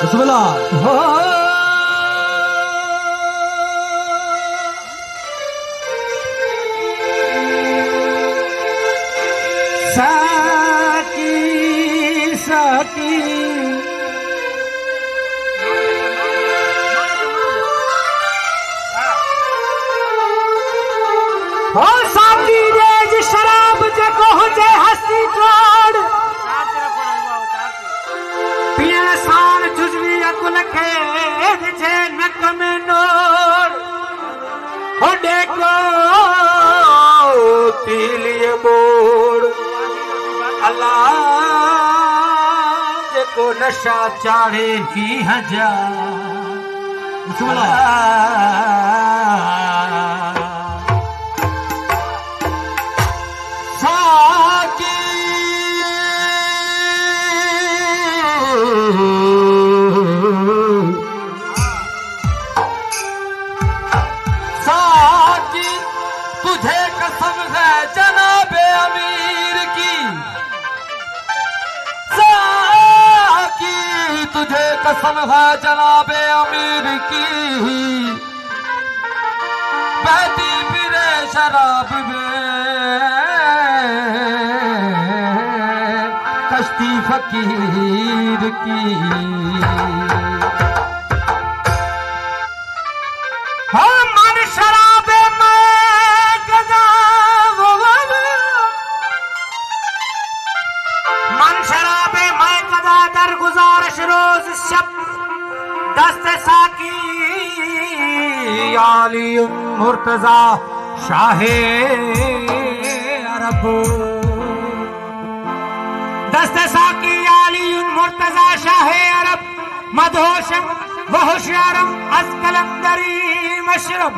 बिस्मिल्लाह। हो साकी साकी हो साकी रेज शराब जको हुजे हसी तोड़ पियण साण जुजवी अकुल खे जे नक में नोड़ हो देखो पीलिए मोड़ अल्लाह जेको नशा चाढ़े ही हजार साकी साकी तुझे कसम है जनाबे अमीर की साकी तुझे कसम है जनाबे अमीर की बहती फिरे शराब में कश्ती फकीर की हाँ मन शराबे में गदा मन शराबे मैं कदा दर गुजारिश रोज शब दस्त साकी आली मुर्तजा शाहे अरब दस्त साकी आली मुर्तजा शाहे अरब मधोशम वहुशारम अज कलंदरी मशरब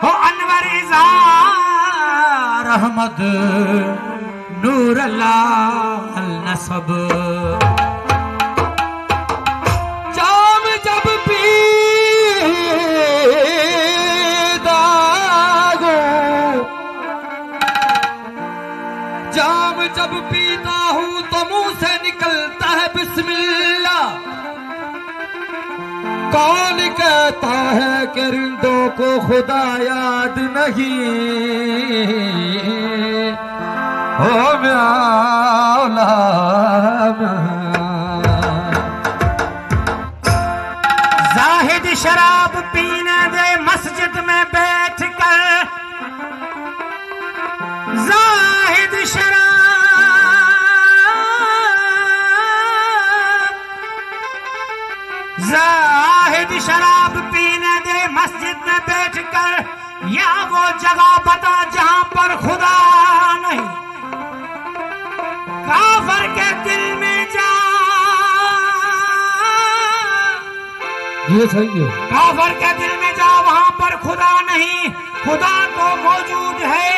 हो अनवर इज़हार अहमद नूर अल्लाह अल नसब जाम जब पीदा गो जाम जब पीता हूँ तो मुंह से निकलता है बिस्मिल्लाह कौन कहता है कि रिंदों को खुदा याद नहीं हो म्याला जाहिद शराब पीने दे मस्जिद में बैठ कर जाहिद शराब पीने दे मस्जिद में बैठकर या वो जगह बता जहां पर खुदा नहीं काफर के दिल में जा ये सही है। काफर के दिल में जा वहां पर खुदा नहीं खुदा तो मौजूद है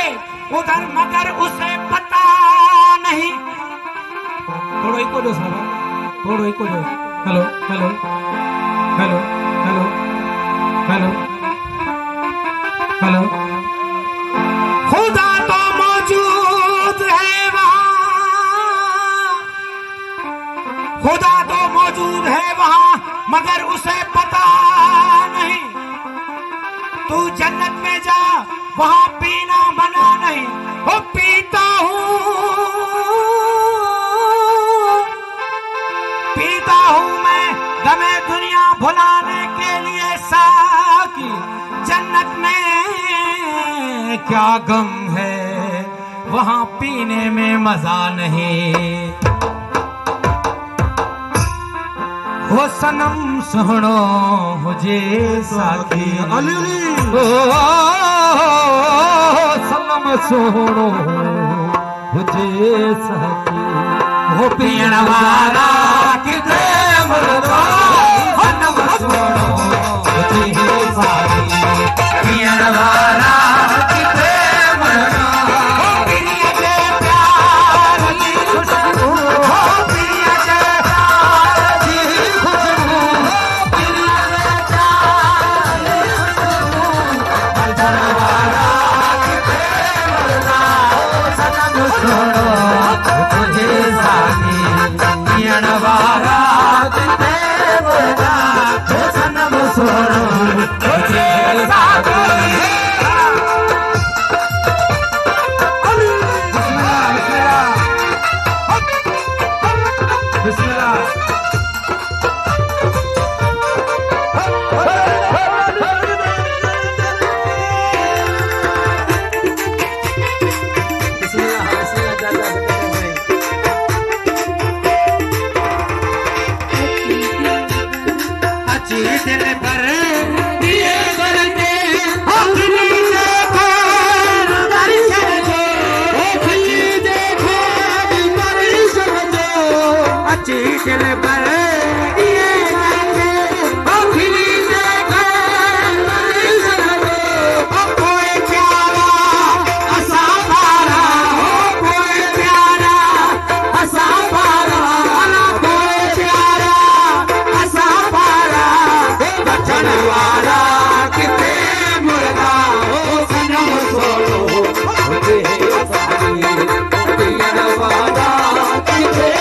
उधर मगर उसे पता नहीं थोड़ा इको दो साहब थोड़ा इको दो hello hello hello hello hello hello खुदा तो मौजूद है वहां खुदा तो मौजूद है वहां मगर उसे पता नहीं तू जन्नत में जा वहां पीना मना नहीं वो पीता हूँ मैं गमे दुनिया भुलाने के लिए साकी जन्नत में क्या गम है वहां पीने में मजा नहीं हो सनम सुनो मुझे साकी अली सनम सुनो मुझे साकी हो पीण वाला किथे मुर्दा सनम सुनो मुझे साकी पीण वाला किथे मुर्दा हो पिरिया के प्यार की खुशबू हो पिरिया के प्यार की खुशबू पिरिया के प्यार की खुशबू बंधन वाला किथे मुर्दा सनम सुनो मुझे साकी पीण वाला किथे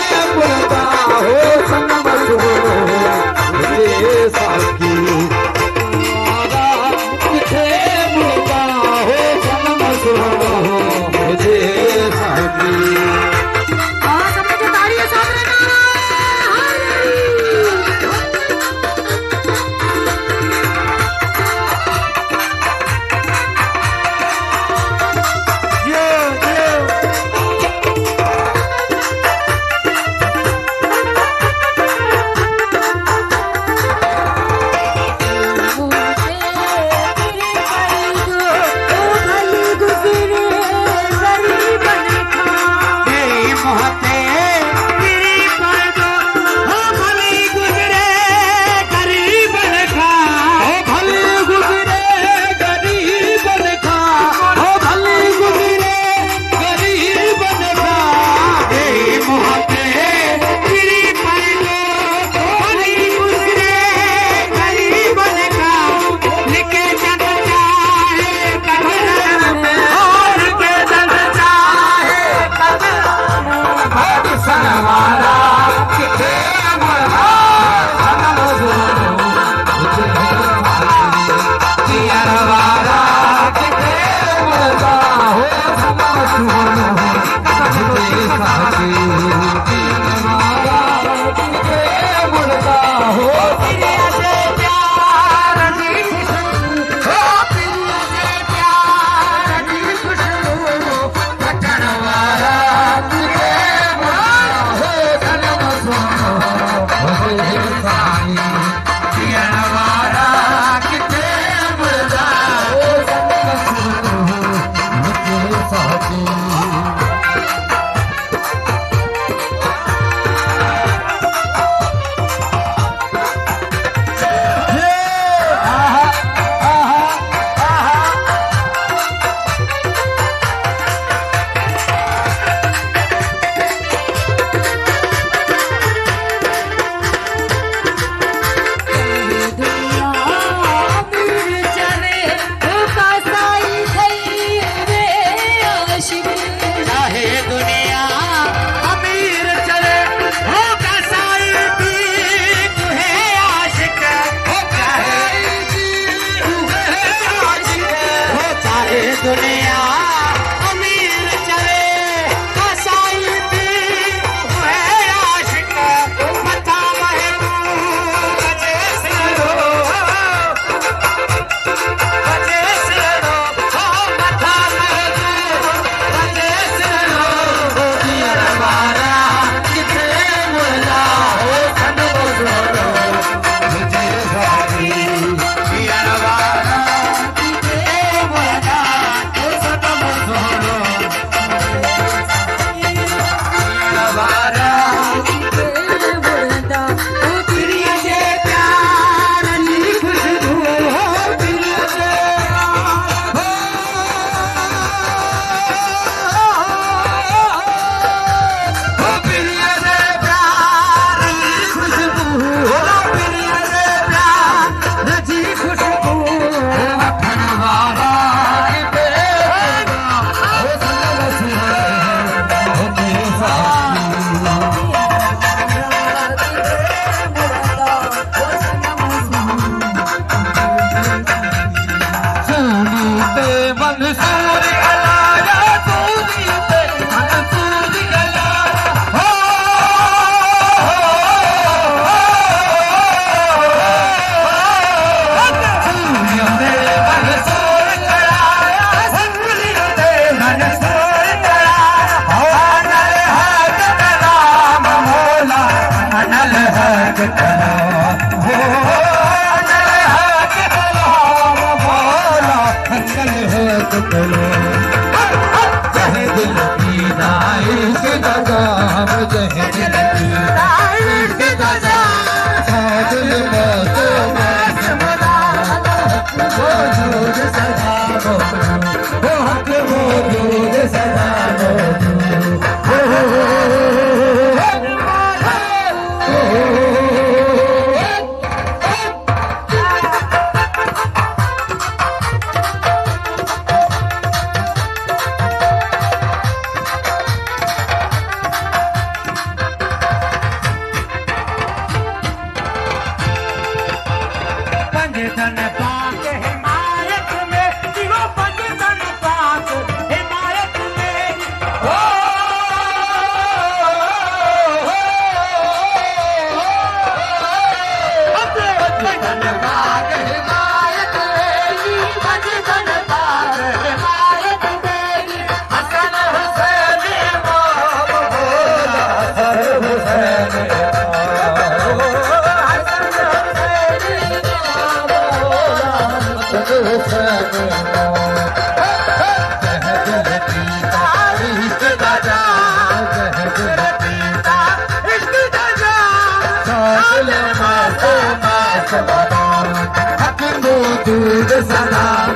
हो सनम बजदन पाक हिमायत में, वो बजदन पाक हिमायत में। बजदन पाक हिमायत मेरी, बजदन पाक हिमायत मेरी। हसन हुसैन इमाम बोला, हसन हुसैन दूध सलाम